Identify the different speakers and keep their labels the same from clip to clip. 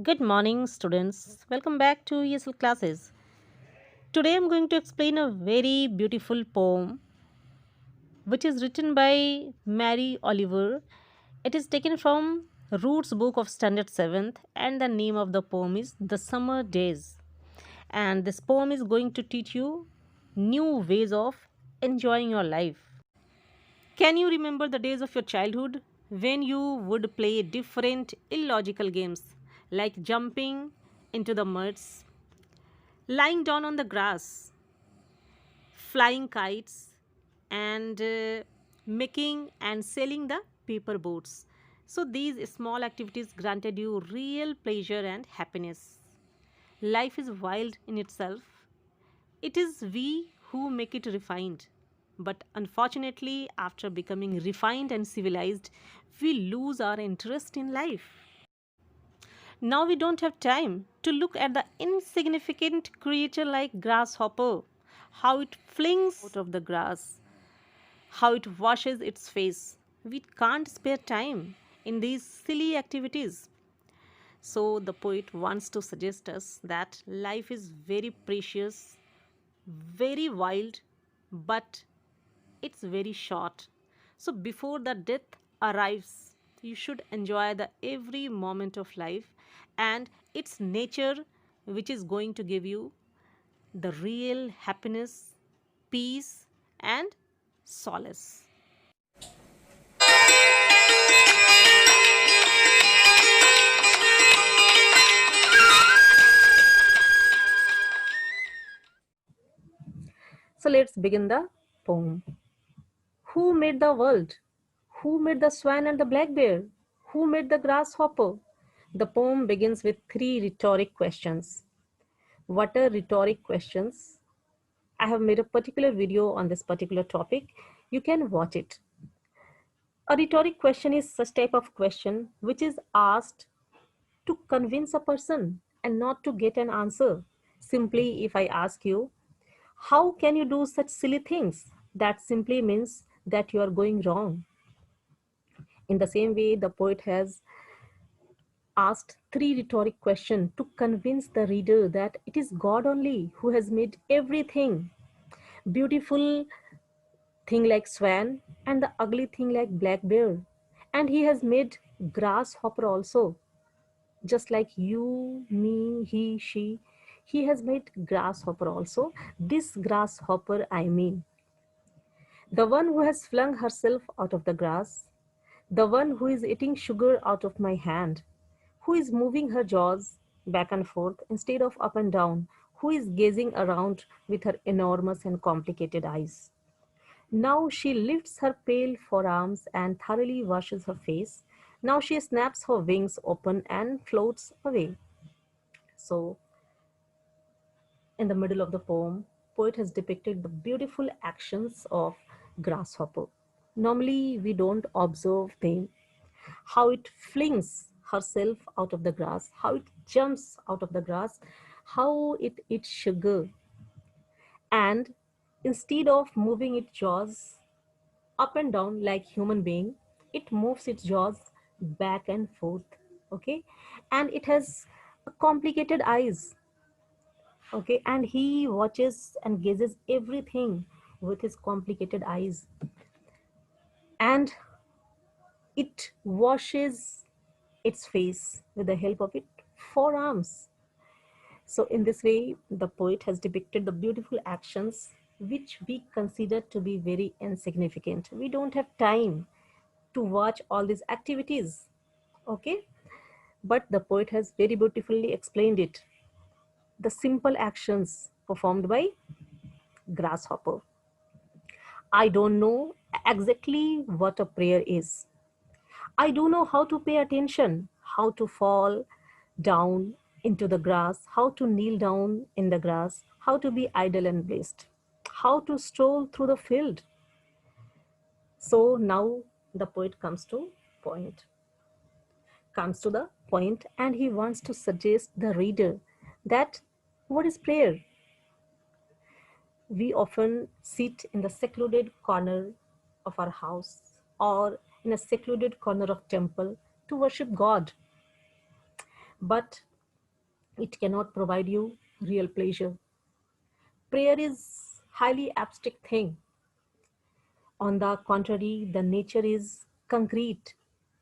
Speaker 1: Good morning, students. Welcome back to ESL classes. Today I'm going to explain a very beautiful poem which is written by Mary Oliver. It is taken from Roots book of Standard 7th, and the name of the poem is The Summer Days. And this poem is going to teach you new ways of enjoying your life. Can you remember the days of your childhood when you would play different illogical games like jumping into the muds, lying down on the grass, flying kites, and making and selling the paper boats? So, these small activities granted you real pleasure and happiness. Life is wild in itself. It is we who make it refined. But unfortunately, after becoming refined and civilized, we lose our interest in life. Now we don't have time to look at the insignificant creature like grasshopper, how it flings out of the grass, how it washes its face. We can't spare time in these silly activities. So the poet wants to suggest us that life is very precious, very wild, but it's very short. So before the death arrives, you should enjoy the every moment of life and its nature, which is going to give you the real happiness, peace, and solace. So let's begin the poem. Who made the world? Who made the swan and the black bear? Who made the grasshopper? The poem begins with three rhetoric questions. What are rhetoric questions? I have made a particular video on this particular topic. You can watch it. A rhetoric question is such type of question which is asked to convince a person and not to get an answer. Simply, if I ask you, how can you do such silly things? That simply means that you are going wrong. In the same way, the poet has asked three rhetoric questions to convince the reader that it is God only who has made everything beautiful thing like swan and the ugly thing like black bear. And he has made grasshopper also, just like you, me, he, she. He has made grasshopper also. This grasshopper, I mean, the one who has flung herself out of the grass, the one who is eating sugar out of my hand, who is moving her jaws back and forth instead of up and down, who is gazing around with her enormous and complicated eyes. Now she lifts her pale forearms and thoroughly washes her face. Now she snaps her wings open and floats away. So, in the middle of the poem, poet has depicted the beautiful actions of grasshopper. Normally, we don't observe them, how it flings herself out of the grass, how it jumps out of the grass, how it eats sugar, and instead of moving its jaws up and down like human being, it moves its jaws back and forth. Okay, and it has complicated eyes. Okay, and he watches and gazes everything with his complicated eyes, and it washes its face with the help of its forearms. So in this way, the poet has depicted the beautiful actions which we consider to be very insignificant. We don't have time to watch all these activities. Okay, but the poet has very beautifully explained it. The simple actions performed by grasshopper. I don't know exactly what a prayer is. I do know how to pay attention, how to fall down into the grass, how to kneel down in the grass, how to be idle and blessed, how to stroll through the field. So now the poet comes to the point, and he wants to suggest the reader that what is prayer? We often sit in the secluded corner of our house or in a secluded corner of temple to worship God. But It cannot provide you real pleasure. Prayer is highly abstract thing. On the contrary, the nature is concrete.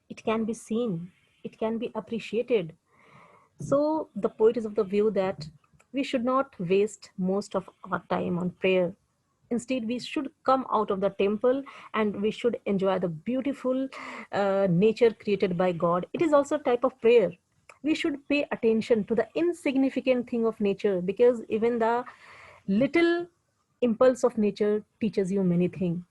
Speaker 1: It can be seen. It can be appreciated. So the poet is of the view that we should not waste most of our time on prayer. Instead, we should come out of the temple and we should enjoy the beautiful nature created by God. It is also a type of prayer. We should pay attention to the insignificant thing of nature, because even the little impulse of nature teaches you many things.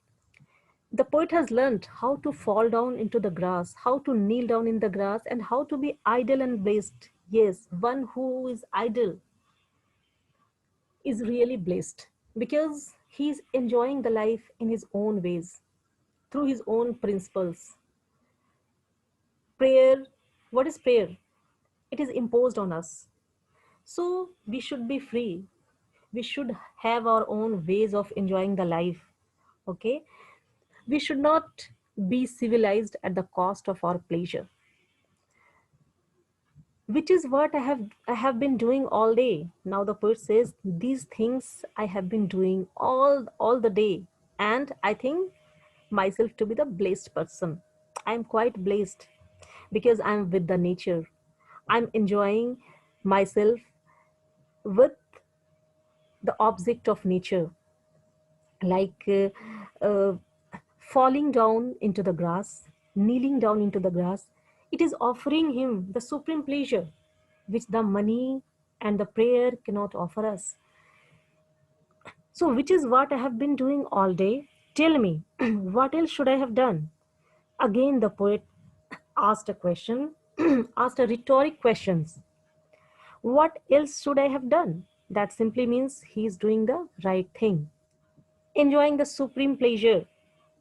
Speaker 1: The poet has learned how to fall down into the grass, how to kneel down in the grass, and how to be idle and blessed. Yes, one who is idle is really blessed because he's enjoying the life in his own ways, through his own principles. Prayer, what is prayer? It is imposed on us. So we should be free. We should have our own ways of enjoying the life. Okay? We should not be civilized at the cost of our pleasure, which is what I have been doing all day. Now the poet says these things I have been doing all the day, and I think myself to be the blessed person. I'm quite blessed because I'm with the nature. I'm enjoying myself with the object of nature, like falling down into the grass, kneeling down into the grass. It is offering him the supreme pleasure, which the money and the prayer cannot offer us. So, which is what I have been doing all day. Tell me, what else should I have done? Again, the poet asked a question, asked a rhetoric questions. What else should I have done? That simply means he is doing the right thing, enjoying the supreme pleasure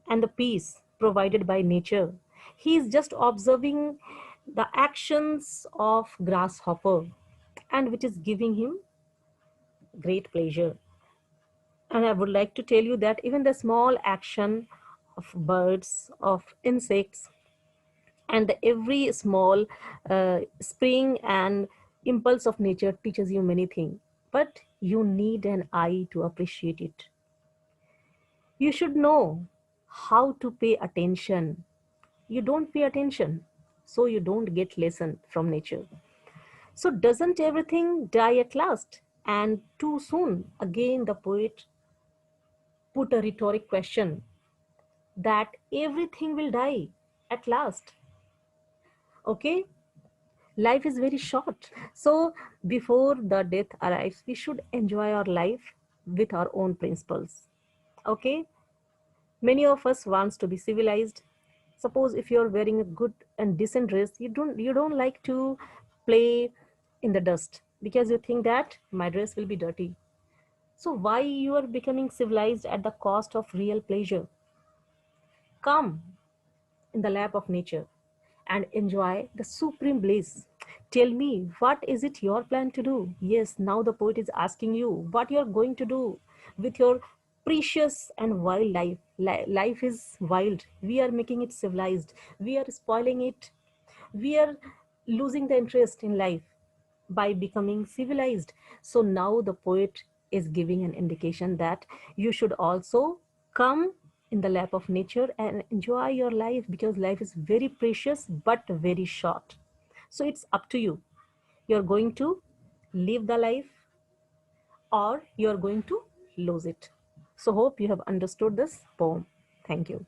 Speaker 1: and the peace provided by nature. He is just observing the actions of grasshopper, and which is giving him great pleasure. And I would like to tell you that even the small action of birds, of insects, and every small spring and impulse of nature teaches you many things. But you need an eye to appreciate it. You should know how to pay attention. You don't pay attention, so you don't get lesson from nature. So doesn't everything die at last and too soon? Again, the poet put a rhetoric question that everything will die at last. Okay, life is very short. So before the death arrives, we should enjoy our life with our own principles. Okay, many of us wants to be civilized. Suppose if you're wearing a good and decent dress, you don't like to play in the dust because you think that my dress will be dirty. So why you are becoming civilized at the cost of real pleasure? Come in the lap of nature and enjoy the supreme bliss. Tell me, what is it your plan to do? Yes, now the poet is asking you what you're going to do with your precious and wild life. Life is wild. We are making it civilized. We are spoiling it. We are losing the interest in life by becoming civilized. So now the poet is giving an indication that you should also come in the lap of nature and enjoy your life, because life is very precious but very short. So it's up to you. You're going to live the life or you're going to lose it. So hope you have understood this poem. Thank you.